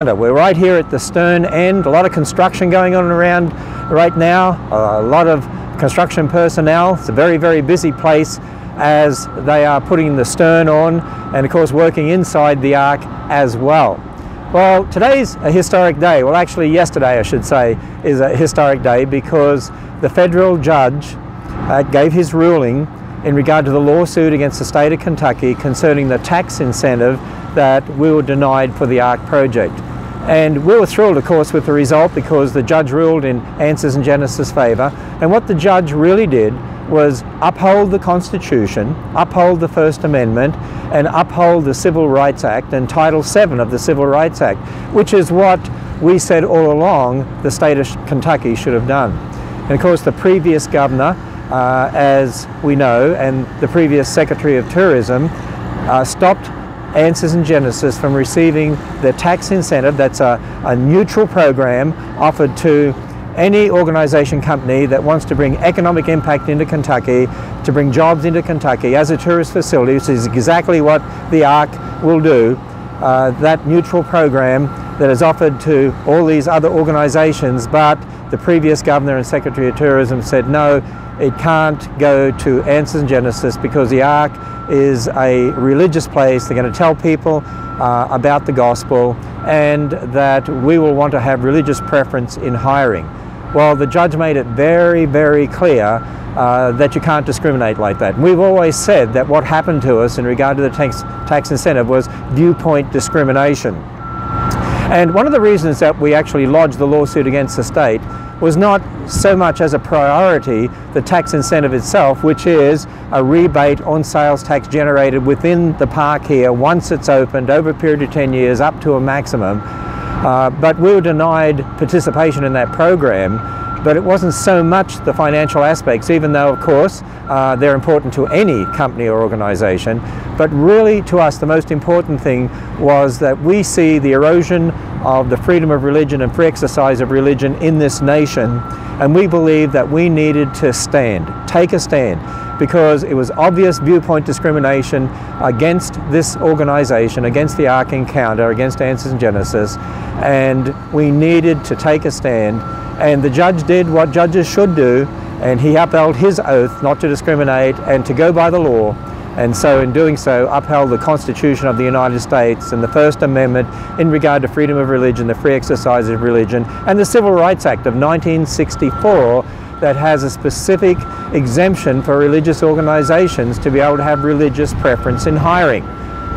We're right here at the stern end. A lot of construction going on around right now, a lot of construction personnel. It's a very, very busy place as they are putting the stern on and of course working inside the Ark as well. Well, today's a historic day. Well, actually yesterday I should say is a historic day because the federal judge gave his ruling in regard to the lawsuit against the state of Kentucky concerning the tax incentive that we were denied for the Ark project. And we were thrilled, of course, with the result because the judge ruled in Answers in Genesis' favor. And what the judge really did was uphold the Constitution, uphold the First Amendment, and uphold the Civil Rights Act and Title VII of the Civil Rights Act, which is what we said all along the state of Kentucky should have done. And of course, the previous governor, as we know, and the previous Secretary of Tourism stopped Answers in Genesis from receiving the tax incentive. That's a neutral program offered to any organization, company that wants to bring economic impact into Kentucky, to bring jobs into Kentucky as a tourist facility, which is exactly what the Ark will do. That neutral program that is offered to all these other organizations, but the previous governor and Secretary of Tourism said no, it can't go to Answers in Genesis because the Ark is a religious place. They're going to tell people about the gospel and that we will want to have religious preference in hiring. Well, the judge made it very, very clear that you can't discriminate like that. We've always said that what happened to us in regard to the tax incentive was viewpoint discrimination. And one of the reasons that we actually lodged the lawsuit against the state was not so much as a priority the tax incentive itself, which is a rebate on sales tax generated within the park here once it's opened over a period of 10 years up to a maximum. But we were denied participation in that program. But it wasn't so much the financial aspects, even though of course they're important to any company or organization. But really to us the most important thing was that we see the erosion of the freedom of religion and free exercise of religion in this nation, and we believe that we needed to take a stand, because it was obvious viewpoint discrimination against this organization, against the Ark Encounter, against Answers in Genesis, and we needed to take a stand. And the judge did what judges should do, and he upheld his oath not to discriminate and to go by the law. And so in doing so, upheld the Constitution of the United States and the First Amendment in regard to freedom of religion, the free exercise of religion, and the Civil Rights Act of 1964 that has a specific exemption for religious organizations to be able to have religious preference in hiring.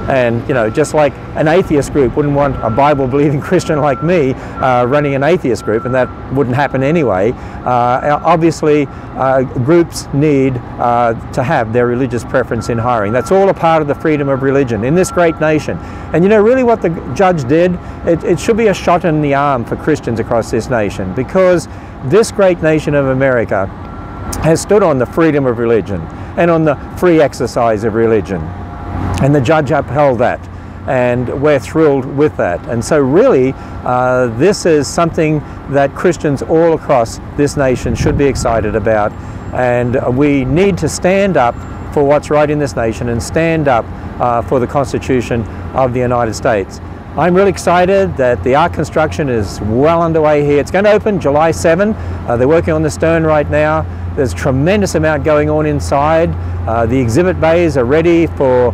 And you know, just like an atheist group wouldn't want a Bible-believing Christian like me running an atheist group, and that wouldn't happen anyway. Obviously, groups need to have their religious preference in hiring. That's all a part of the freedom of religion in this great nation. And you know, really what the judge did, it should be a shot in the arm for Christians across this nation, because this great nation of America has stood on the freedom of religion and on the free exercise of religion. And the judge upheld that, and we're thrilled with that. And so really, this is something that Christians all across this nation should be excited about. And we need to stand up for what's right in this nation and stand up for the Constitution of the United States. I'm really excited that the Ark construction is well underway here. It's going to open July 7. They're working on the stern right now. There's a tremendous amount going on inside. The exhibit bays are ready for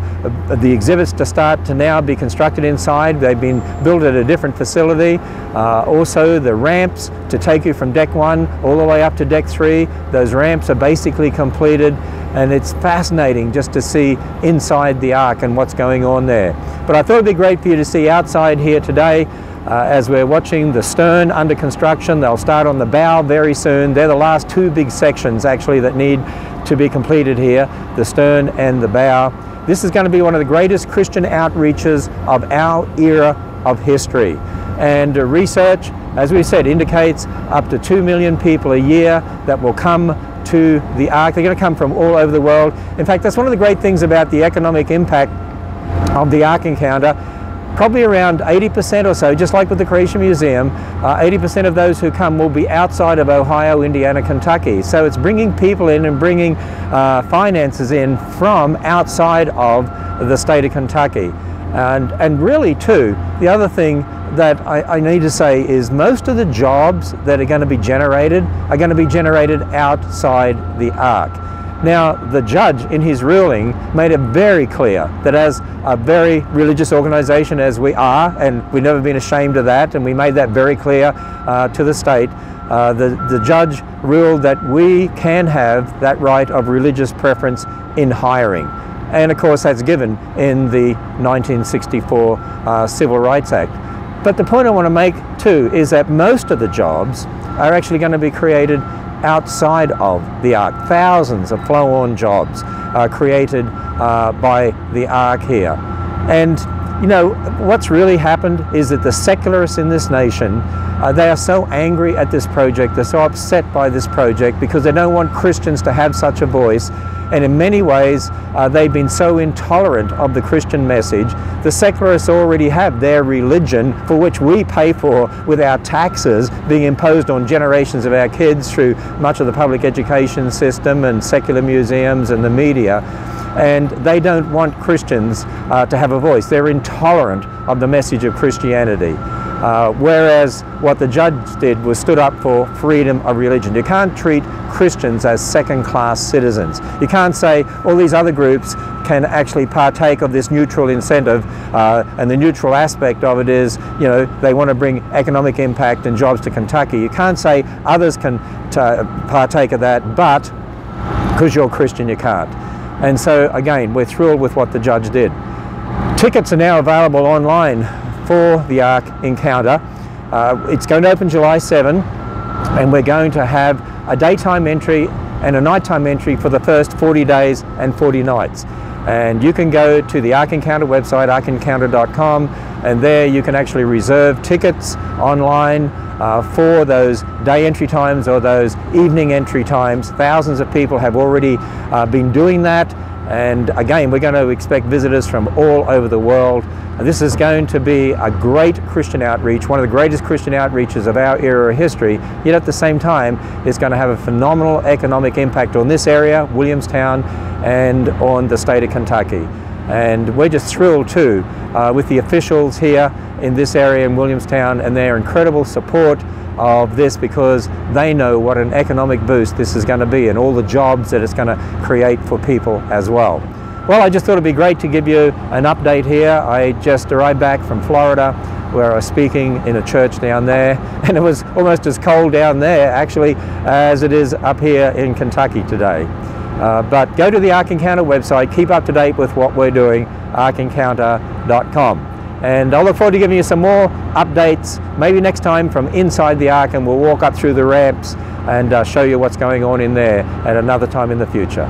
the exhibits to start to now be constructed inside. They've been built at a different facility. Also the ramps to take you from deck 1 all the way up to deck 3, those ramps are basically completed, and it's fascinating just to see inside the Ark and what's going on there. But I thought it'd be great for you to see outside here today. As we're watching the stern under construction. They'll start on the bow very soon. They're the last two big sections actually that need to be completed here, the stern and the bow. This is going to be one of the greatest Christian outreaches of our era of history. And research, as we said, indicates up to 2 million people a year that will come to the Ark. They're going to come from all over the world. In fact, that's one of the great things about the economic impact of the Ark Encounter. Probably around 80% or so, just like with the Creation Museum, 80% of those who come will be outside of Ohio, Indiana, Kentucky. So it's bringing people in and bringing finances in from outside of the state of Kentucky. And really too, the other thing that I need to say is most of the jobs that are going to be generated outside the Ark. Now, the judge in his ruling made it very clear that as a very religious organization as we are, and we've never been ashamed of that, and we made that very clear to the state, the judge ruled that we can have that right of religious preference in hiring. And of course that's given in the 1964 Civil Rights Act. But the point I want to make too is that most of the jobs are actually going to be created outside of the Ark. Thousands of flow-on jobs are created by the Ark here. And you know, what's really happened is that the secularists in this nation, they are so angry at this project, they're so upset by this project because they don't want Christians to have such a voice. And in many ways, they've been so intolerant of the Christian message. The secularists already have their religion, for which we pay for with our taxes being imposed on generations of our kids through much of the public education system and secular museums and the media. And they don't want Christians to have a voice. They're intolerant of the message of Christianity. Whereas what the judge did was stood up for freedom of religion. You can't treat Christians as second-class citizens. You can't say all these other groups can actually partake of this neutral incentive, and the neutral aspect of it is, you know, they want to bring economic impact and jobs to Kentucky. You can't say others can partake of that, but because you're Christian, you can't. And so again, we're thrilled with what the judge did. Tickets are now available online for the Ark Encounter. It's going to open July 7, and we're going to have a daytime entry and a nighttime entry for the first 40 days and 40 nights. And you can go to the Ark Encounter website, arkencounter.com, and there you can actually reserve tickets online for those day entry times or those evening entry times. Thousands of people have already been doing that. And again, we're going to expect visitors from all over the world. This is going to be a great Christian outreach, one of the greatest Christian outreaches of our era of history, yet at the same time, it's going to have a phenomenal economic impact on this area, Williamstown, and on the state of Kentucky. And we're just thrilled too with the officials here in this area in Williamstown and their incredible support of this, because they know what an economic boost this is going to be and all the jobs that it's going to create for people as well. Well, I just thought it'd be great to give you an update here. I just arrived back from Florida, where I was speaking in a church down there, and it was almost as cold down there actually as it is up here in Kentucky today. But go to the Ark Encounter website, keep up to date with what we're doing, arkencounter.com. And I'll look forward to giving you some more updates, maybe next time from inside the Ark, and we'll walk up through the ramps and show you what's going on in there at another time in the future.